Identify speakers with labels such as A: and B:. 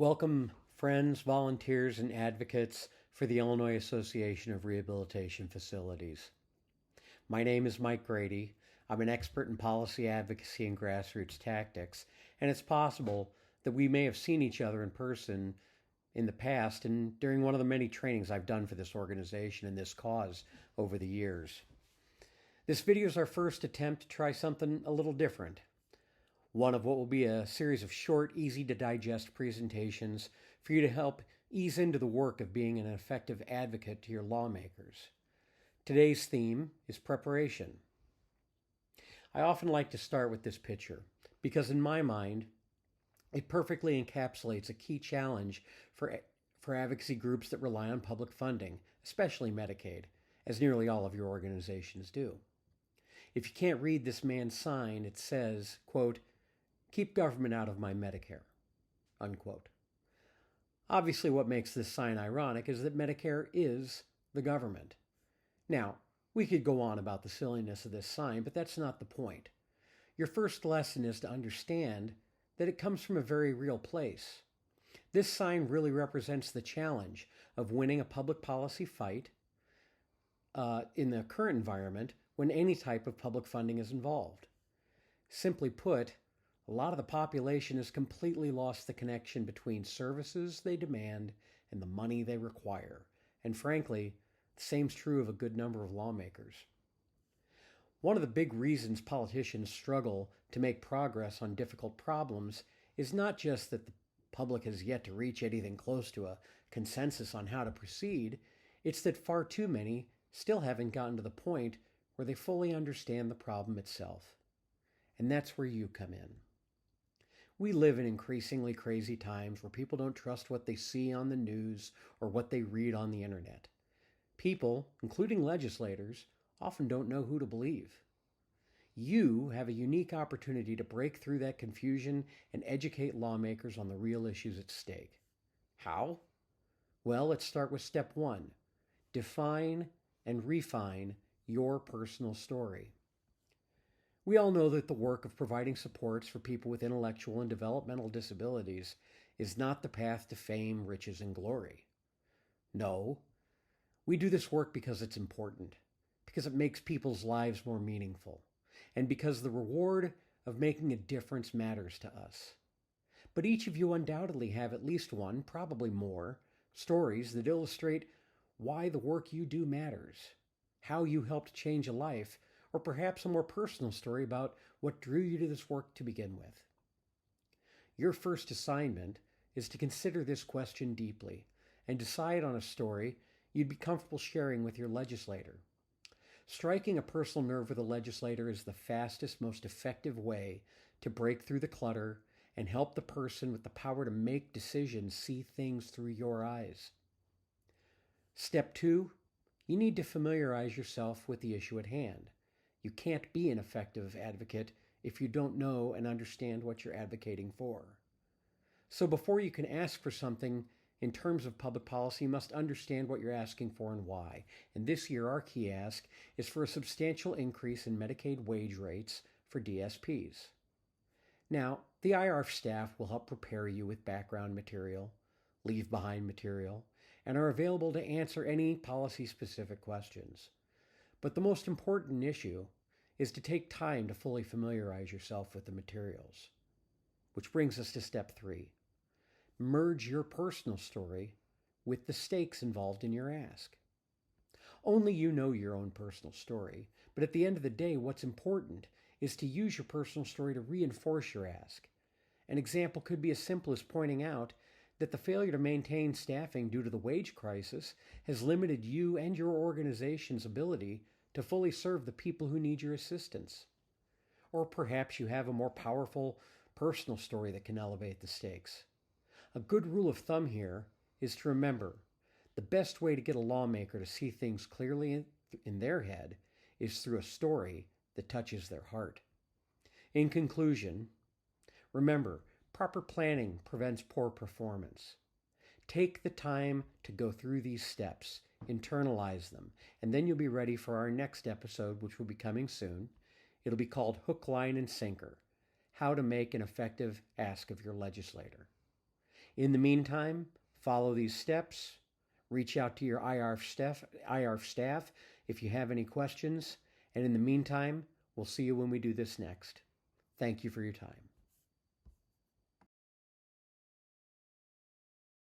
A: Welcome, friends, volunteers, and advocates for the Illinois Association of Rehabilitation Facilities. My name is Mike Grady. I'm an expert in policy advocacy and grassroots tactics, and it's possible that we may have seen each other in person in the past and during one of the many trainings I've done for this organization and this cause over the years. This video is our first attempt to try something a little different. One of what will be a series of short, easy-to-digest presentations for you to help ease into the work of being an effective advocate to your lawmakers. Today's theme is preparation. I often like to start with this picture because in my mind, it perfectly encapsulates a key challenge for advocacy groups that rely on public funding, especially Medicaid, as nearly all of your organizations do. If you can't read this man's sign, it says, quote, "Keep government out of my Medicare," unquote. Obviously, what makes this sign ironic is that Medicare is the government. Now, we could go on about the silliness of this sign, but that's not the point. Your first lesson is to understand that it comes from a very real place. This sign really represents the challenge of winning a public policy fight in the current environment when any type of public funding is involved. Simply put, a lot of the population has completely lost the connection between services they demand and the money they require. And frankly, the same's true of a good number of lawmakers. One of the big reasons politicians struggle to make progress on difficult problems is not just that the public has yet to reach anything close to a consensus on how to proceed, it's that far too many still haven't gotten to the point where they fully understand the problem itself. And that's where you come in. We live in increasingly crazy times where people don't trust what they see on the news or what they read on the internet. People, including legislators, often don't know who to believe. You have a unique opportunity to break through that confusion and educate lawmakers on the real issues at stake. How? Well, let's start with step one. Define and refine your personal story. We all know that the work of providing supports for people with intellectual and developmental disabilities is not the path to fame, riches, and glory. No, we do this work because it's important, because it makes people's lives more meaningful, and because the reward of making a difference matters to us. But each of you undoubtedly have at least one, probably more, stories that illustrate why the work you do matters, how you helped change a life, or perhaps a more personal story about what drew you to this work to begin with. Your first assignment is to consider this question deeply and decide on a story you'd be comfortable sharing with your legislator. Striking a personal nerve with a legislator is the fastest, most effective way to break through the clutter and help the person with the power to make decisions see things through your eyes. Step two, you need to familiarize yourself with the issue at hand. You can't be an effective advocate if you don't know and understand what you're advocating for. So before you can ask for something in terms of public policy, you must understand what you're asking for and why. And this year, our key ask is for a substantial increase in Medicaid wage rates for DSPs. Now, the IRF staff will help prepare you with background material, leave behind material, and are available to answer any policy-specific questions. But the most important issue is to take time to fully familiarize yourself with the materials. Which brings us to step three. Merge your personal story with the stakes involved in your ask. Only you know your own personal story, but at the end of the day, what's important is to use your personal story to reinforce your ask. An example could be as simple as pointing out that the failure to maintain staffing due to the wage crisis has limited you and your organization's ability to fully serve the people who need your assistance. Or perhaps you have a more powerful personal story that can elevate the stakes. A good rule of thumb here is to remember the best way to get a lawmaker to see things clearly in their head is through a story that touches their heart. In conclusion, remember, proper planning prevents poor performance. Take the time to go through these steps, internalize them, and then you'll be ready for our next episode, which will be coming soon. It'll be called Hook, Line, and Sinker: How to Make an Effective Ask of Your Legislator. In the meantime, follow these steps. Reach out to your IR staff if you have any questions. And in the meantime, we'll see you when we do this next. Thank you for your time.